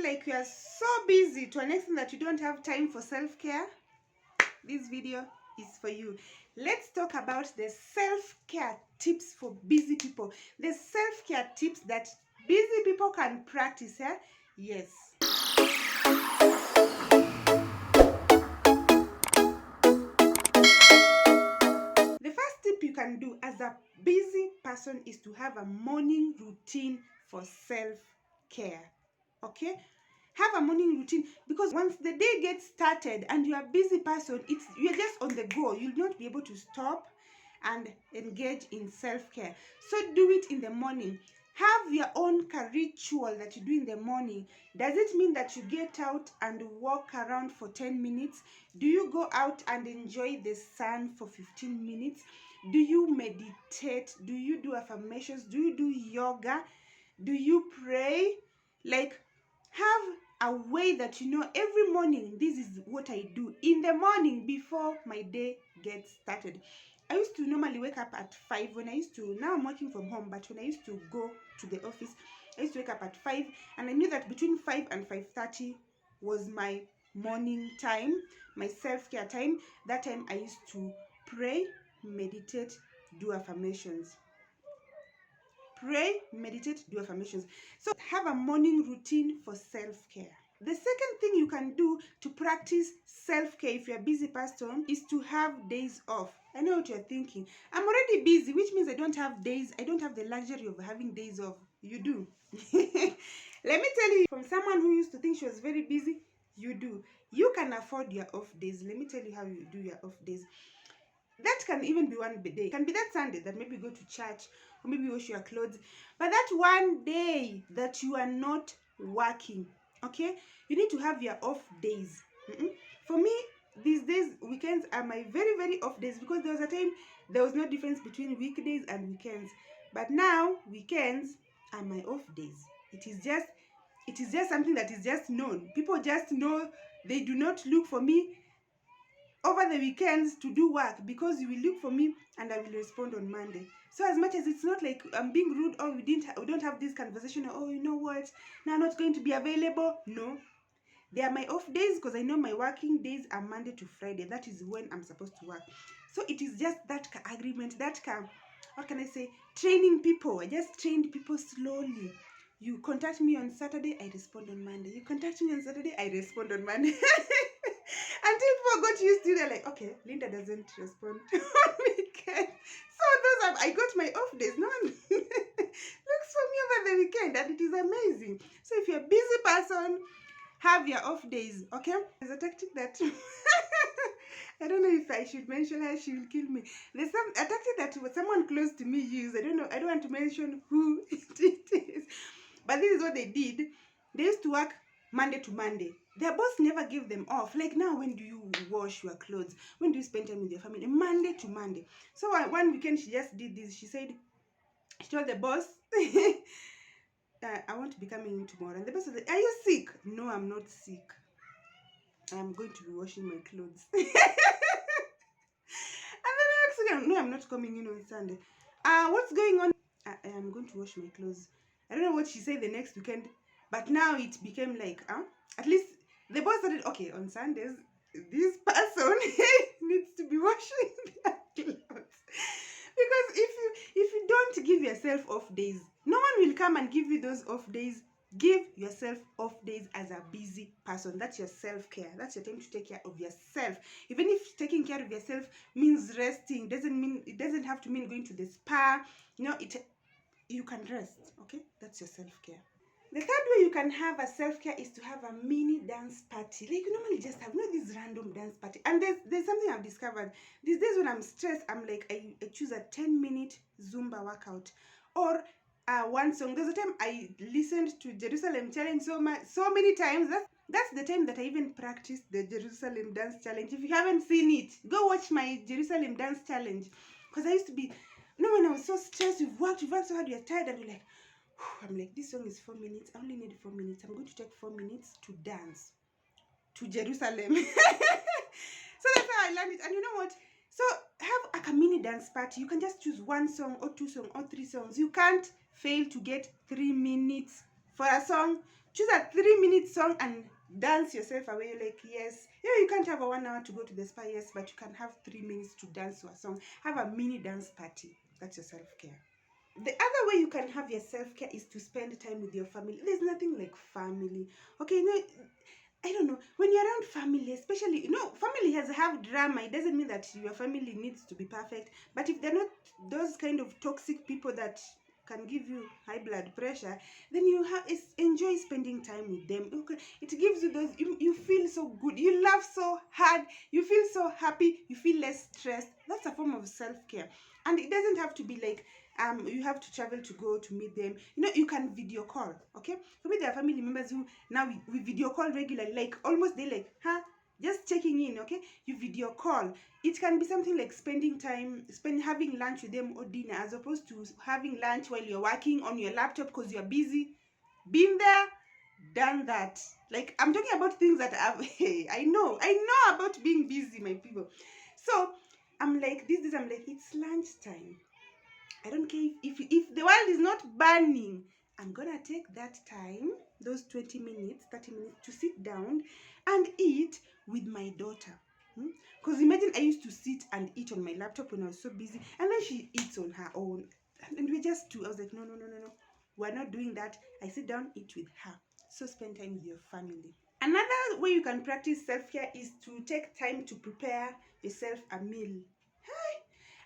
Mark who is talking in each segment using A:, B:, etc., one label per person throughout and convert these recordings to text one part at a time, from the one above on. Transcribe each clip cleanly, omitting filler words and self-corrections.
A: like you are so busy to an extent that you don't have time for self-care, this video is for you. Let's talk about the self-care tips for busy people. The self-care tips that busy people can practice. Yes. The first tip you can do as a busy person is to have a morning routine for self-care. Okay? Have a morning routine, because once the day gets started and you're a busy person, you're just on the go. You'll not be able to stop and engage in self-care. So do it in the morning. Have your own ritual that you do in the morning. Does it mean that you get out and walk around for 10 minutes? Do you go out and enjoy the sun for 15 minutes? Do you meditate? Do you do affirmations? Do you do yoga? Do you pray? Like, have a way that you know every morning this is what I do in the morning before my day gets started. I used to normally wake up at 5 when now I'm working from home, but when I used to go to the office, I used to wake up at 5, and I knew that between 5 and 5:30 was my morning time, my self-care time. That time I used to pray, meditate, do affirmations. Pray, meditate, do affirmations. So have a morning routine for self-care. The second thing you can do to practice self-care if you're a busy person is to have days off. I know what you're thinking. I'm already busy, which means I don't have the luxury of having days off. You do. Let me tell you, from someone who used to think she was very busy, you do. You can afford your off days. Let me tell you how you do your off days. That can even be one day. It can be that Sunday that maybe you go to church, or maybe you wash your clothes. But that one day that you are not working, okay? You need to have your off days. For me, these days, weekends are my very, very off days, because there was a time there was no difference between weekdays and weekends. But now, weekends are my off days. It is just something that is just known. People just know. They do not look for me over the weekends to do work, because you will look for me and I will respond on Monday. So as much as it's not like I'm being rude, or we don't have this conversation, or, oh, you know what, now I'm not going to be available. No, they are my off days, because I know my working days are Monday to Friday. That is when I'm supposed to work. So it is just that agreement, what can I say, training people. I just trained people slowly. You contact me on Saturday, I respond on Monday. You contact me on Saturday, I respond on Monday. Until people got used to it, they're like, okay, Linda doesn't respond on weekend. So I got my off days. No one looks for me over the weekend, and it is amazing. So if you're a busy person, have your off days, okay? There's a tactic that I don't know if I should mention her, she will kill me. There's a tactic that someone close to me used. I don't know, I don't want to mention who it is. But this is what they did. They used to work Monday to Monday. Their boss never gave them off. Like, now, when do you wash your clothes? When do you spend time with your family? Monday to Monday. So one weekend, she just did this. She told the boss, I want to be coming in tomorrow. And the boss was like, are you sick? No, I'm not sick. I'm going to be washing my clothes. And then the next weekend, no, I'm not coming in on Sunday. What's going on? I am going to wash my clothes. I don't know what she said the next weekend, but now it became like, at least the boss started, okay, on Sundays, this person needs to be washing their clothes. Because if you don't give yourself off days, no one will come and give you those off days. Give yourself off days as a busy person. That's your self-care. That's your time to take care of yourself. Even if taking care of yourself means resting, it doesn't have to mean going to the spa. You can rest, okay? That's your self-care. The third way you can have a self-care is to have a mini dance party. Like, you normally just have, this random dance party. And there's something I've discovered. These days when I'm stressed, I'm like, I choose a 10-minute Zumba workout. Or one song. There's a time I listened to Jerusalem Challenge so many times. That's the time that I even practiced the Jerusalem Dance Challenge. If you haven't seen it, go watch my Jerusalem Dance Challenge. Because I used to be, when I was so stressed, you've worked so hard, you're tired, and you're like, I'm like, this song is 4 minutes. I only need 4 minutes. I'm going to take 4 minutes to dance to Jerusalem. So that's how I learned it. And you know what? So have a mini dance party. You can just choose one song or 2 songs or 3 songs. You can't fail to get 3 minutes for a song, Choose a 3-minute song and dance yourself away. You're like, yes, yeah, you can't have a 1 hour to go to the spa, yes, but you can have 3 minutes to dance to a song. Have a mini dance party. That's your self-care. The other way you can have your self-care is to spend time with your family. There's nothing like family. Okay, I don't know. When you're around family, especially, family has have drama. It doesn't mean that your family needs to be perfect. But if they're not those kind of toxic people that can give you high blood pressure, then you enjoy spending time with them. Okay, it gives you those. You feel so good. You laugh so hard. You feel so happy. You feel less stressed. That's a form of self-care, and it doesn't have to be like you have to travel to go to meet them. You can video call. Okay, for me there are family members who now we video call regularly, like almost daily, like just checking in. Okay, you video call. It can be something like having lunch with them or dinner, as opposed to having lunch while you're working on your laptop because you're busy. Been there, done that. Like, I'm talking about things that I know about being busy, my people. So I'm like, these days I'm like, it's lunchtime. I don't care if the world is not burning. I'm gonna take that time, those 20 minutes, 30 minutes, to sit down and eat with my daughter. Because imagine I used to sit and eat on my laptop when I was so busy, and then she eats on her own. And we're just two. I was like, no, no, no, no, no. We're not doing that. I sit down, eat with her. So spend time with your family. Another way you can practice self-care is to take time to prepare yourself a meal.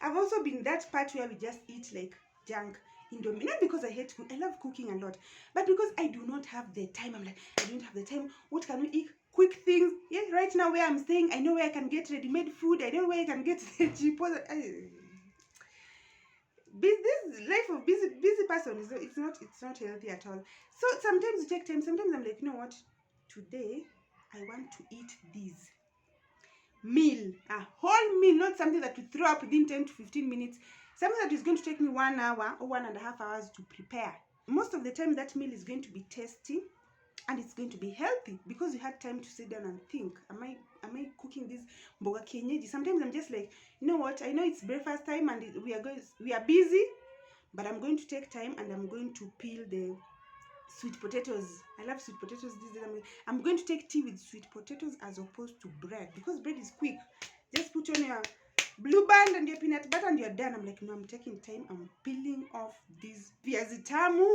A: I've also been that part where we just eat like junk indomie. Not because I hate cooking, I love cooking a lot, but because I do not have the time. I'm like, I don't have the time. What can we eat? Quick things. Yeah, right now where I'm staying, I know where I can get ready-made food. I know where I can get the cheap. This life of busy person it's not healthy at all. So sometimes you take time. Sometimes I'm like, you know what? Today I want to eat these meal, a whole meal, not something that you throw up within 10 to 15 minutes, something that is going to take me 1 hour or 1.5 hours to prepare. Most of the time that meal is going to be tasty and it's going to be healthy because you had time to sit down and think, am I cooking this mboga kienyeji? Sometimes I'm just like, you know what, I know it's breakfast time and we are busy, but I'm going to take time and I'm going to peel the sweet potatoes. I love sweet potatoes these days. I'm going to take tea with sweet potatoes as opposed to bread, because bread is quick. Just put on your blue band and your peanut butter and you're done. I'm like, no, I'm taking time. I'm peeling off these viazi tamu,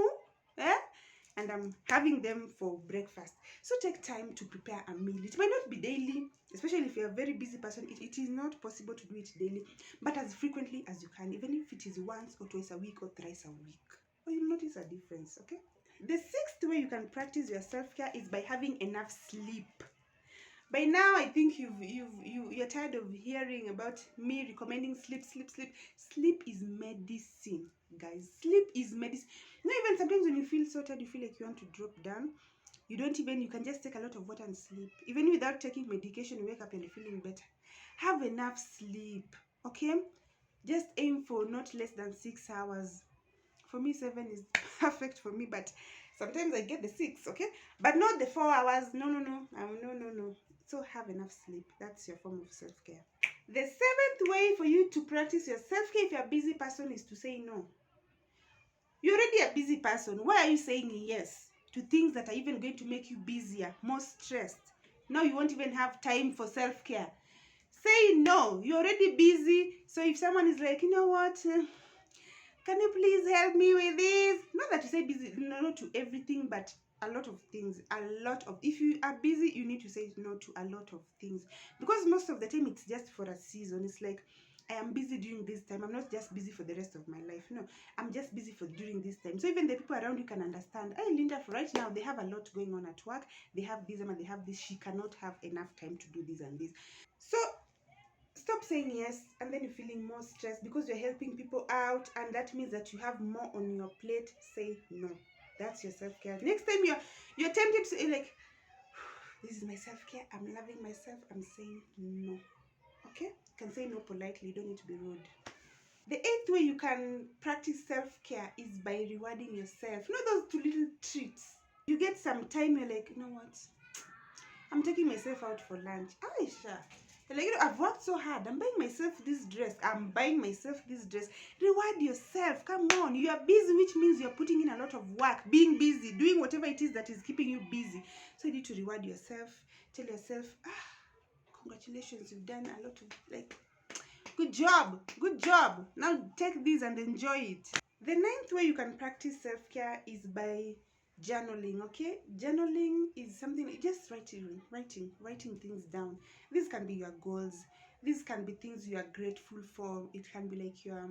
A: and I'm having them for breakfast. So take time to prepare a meal. It might not be daily, especially if you're a very busy person. It is not possible to do it daily, but as frequently as you can, even if it is once or twice a week or thrice a week. Well, you'll notice a difference, okay? The sixth way you can practice your self-care is by having enough sleep. By now, I think you're tired of hearing about me recommending sleep. Sleep is medicine, guys. Sleep is medicine. Even sometimes when you feel so tired, you feel like you want to drop down. You can just take a lot of water and sleep. Even without taking medication, you wake up and you're feeling better. Have enough sleep, okay? Just aim for not less than 6 hours. For me, 7 is perfect for me, but sometimes I get the 6, okay? But not the 4 hours. No. No. So have enough sleep. That's your form of self-care. The seventh way for you to practice your self-care if you're a busy person is to say no. You're already a busy person. Why are you saying yes to things that are even going to make you busier, more stressed? Now you won't even have time for self-care. Say no. You're already busy. So if someone is like, you know what? Can you please help me with this? Not that you say busy, no to everything, but a lot of things. If you are busy, you need to say no to a lot of things. Because most of the time, it's just for a season. It's like, I am busy during this time. I'm not just busy for the rest of my life. No, I'm just busy for during this time. So even the people around you can understand. Hey, Linda, right now, they have a lot going on at work. They have this and they have this. She cannot have enough time to do this and this. So stop saying yes and then you're feeling more stressed because you're helping people out and that means that you have more on your plate. Say no. That's your self-care. Next time you're tempted to say like, this is my self-care, I'm loving myself, I'm saying no. Okay? You can say no politely, you don't need to be rude. The eighth way you can practice self-care is by rewarding yourself. You know those 2 little treats. You get some time, you're like, you know what? I'm taking myself out for lunch. Aisha, Like, I've worked so hard. I'm buying myself this dress. I'm buying myself this dress. Reward yourself. Come on. You are busy, which means you're putting in a lot of work. Being busy, doing whatever it is that is keeping you busy. So you need to reward yourself. Tell yourself, congratulations, you've done a lot of, like, good job. Good job. Now take this and enjoy it. The ninth way you can practice self-care is by journaling. Okay, journaling is something like just writing things down. This can be your goals, these can be things you are grateful for. It can be like your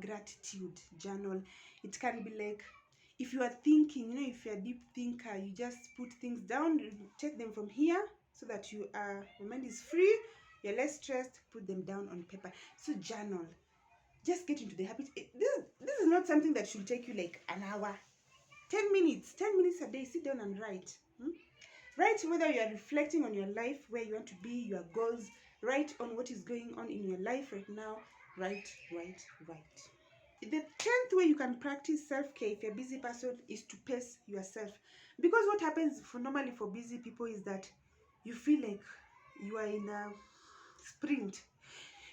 A: gratitude journal. It can be like, if you are thinking, if you're a deep thinker, you just put things down, you take them from here, so that your mind is free, you're less stressed. Put them down on paper. So journal. Just get into the habit. This is not something that should take you like an hour. 10 minutes a day. Sit down and write. Write whether you are reflecting on your life, where you want to be, your goals. Write on what is going on in your life right now. Write. The 10th way you can practice self-care if you're a busy person is to pace yourself. Because what happens normally for busy people is that you feel like you are in a sprint.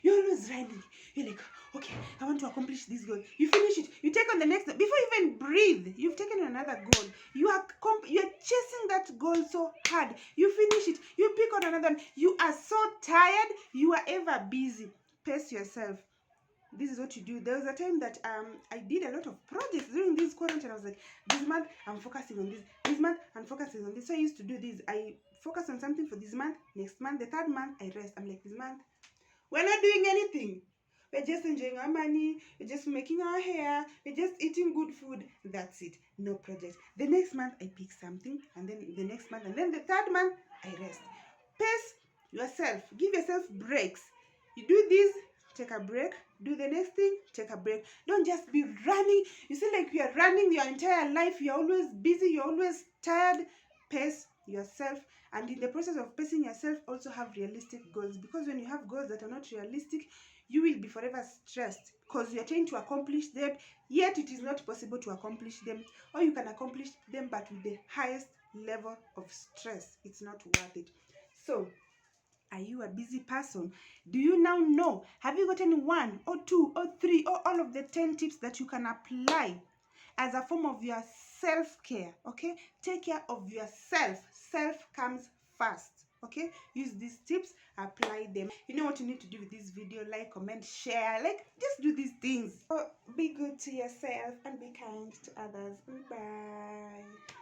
A: You're always running. You're like, okay, I want to accomplish this goal. You finish it. You take on the next. Before you even breathe, you've taken another goal. You're chasing that goal so hard. You finish it. You pick on another one. You are so tired. You are ever busy. Pace yourself. This is what you do. There was a time that I did a lot of projects during this quarantine. I was like, this month I'm focusing on this. This month I'm focusing on this. So I used to do this. I focus on something for this month. Next month, the third month, I rest. I'm like, this month we're not doing anything. We're just enjoying our money. We're just making our hair. We're just eating good food. That's it. No project. The next month, I pick something. And then the next month. And then the third month, I rest. Pace yourself. Give yourself breaks. You do this, take a break. Do the next thing, take a break. Don't just be running. You see, like you are running your entire life. You're always busy. You're always tired. Pace yourself. And in the process of pacing yourself, also have realistic goals. Because when you have goals that are not realistic, you will be forever stressed, because you're trying to accomplish them, yet it is not possible to accomplish them. Or you can accomplish them, but with the highest level of stress. It's not worth it. So, are you a busy person? Do you now know? Have you gotten 1 or 2 or 3 or all of the 10 tips that you can apply as a form of your self-care? Okay, take care of yourself. Self comes first. Okay, use these tips, apply them. You know what you need to do with this video: like, comment, share. Like, just do these things. So be good to yourself and be kind to others. Bye.